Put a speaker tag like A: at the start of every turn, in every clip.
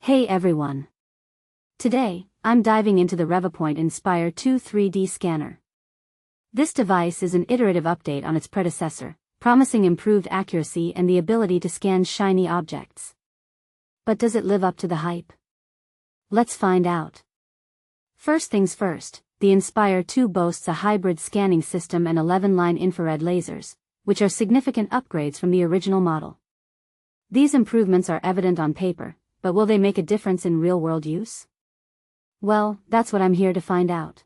A: Hey everyone! Today, I'm diving into the Revopoint Inspire 2 3D scanner. This device is an iterative update on its predecessor, promising improved accuracy and the ability to scan shiny objects. But does it live up to the hype? Let's find out. First things first, the Inspire 2 boasts a hybrid scanning system and 11-line infrared lasers, which are significant upgrades from the original model. These improvements are evident on paper, but will they make a difference in real-world use? Well, that's what I'm here to find out.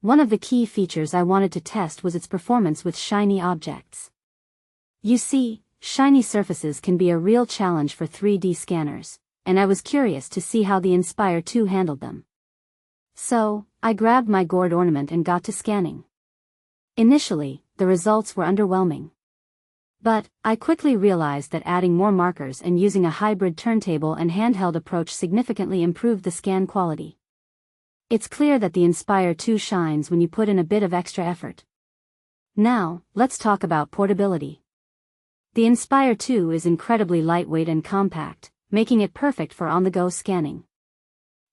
A: One of the key features I wanted to test was its performance with shiny objects. You see, shiny surfaces can be a real challenge for 3D scanners, and I was curious to see how the Inspire 2 handled them. So, I grabbed my gourd ornament and got to scanning. Initially, the results were underwhelming. But, I quickly realized that adding more markers and using a hybrid turntable and handheld approach significantly improved the scan quality. It's clear that the Inspire 2 shines when you put in a bit of extra effort. Now, let's talk about portability. The Inspire 2 is incredibly lightweight and compact, making it perfect for on-the-go scanning.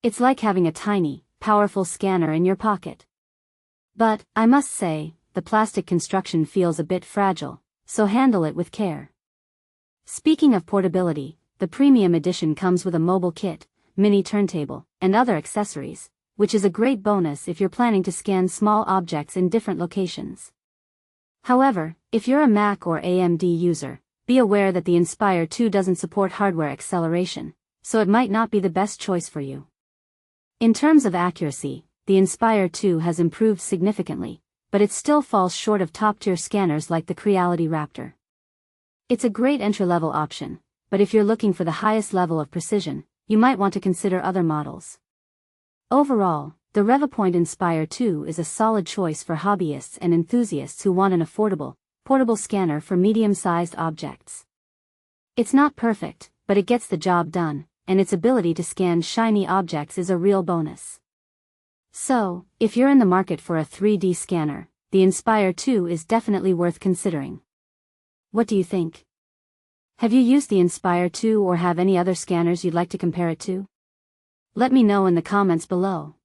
A: It's like having a tiny, powerful scanner in your pocket. But, I must say, the plastic construction feels a bit fragile, so handle it with care. Speaking of portability, the premium edition comes with a mobile kit, mini turntable, and other accessories, which is a great bonus if you're planning to scan small objects in different locations. However, if you're a Mac or AMD user, be aware that the Inspire 2 doesn't support hardware acceleration, so it might not be the best choice for you. In terms of accuracy, the Inspire 2 has improved significantly, but it still falls short of top-tier scanners like the Creality Raptor. It's a great entry-level option, but if you're looking for the highest level of precision, you might want to consider other models. Overall, the Revopoint Inspire 2 is a solid choice for hobbyists and enthusiasts who want an affordable, portable scanner for medium-sized objects. It's not perfect, but it gets the job done, and its ability to scan shiny objects is a real bonus. So, if you're in the market for a 3D scanner, the Inspire 2 is definitely worth considering. What do you think? Have you used the Inspire 2 or have any other scanners you'd like to compare it to? Let me know in the comments below.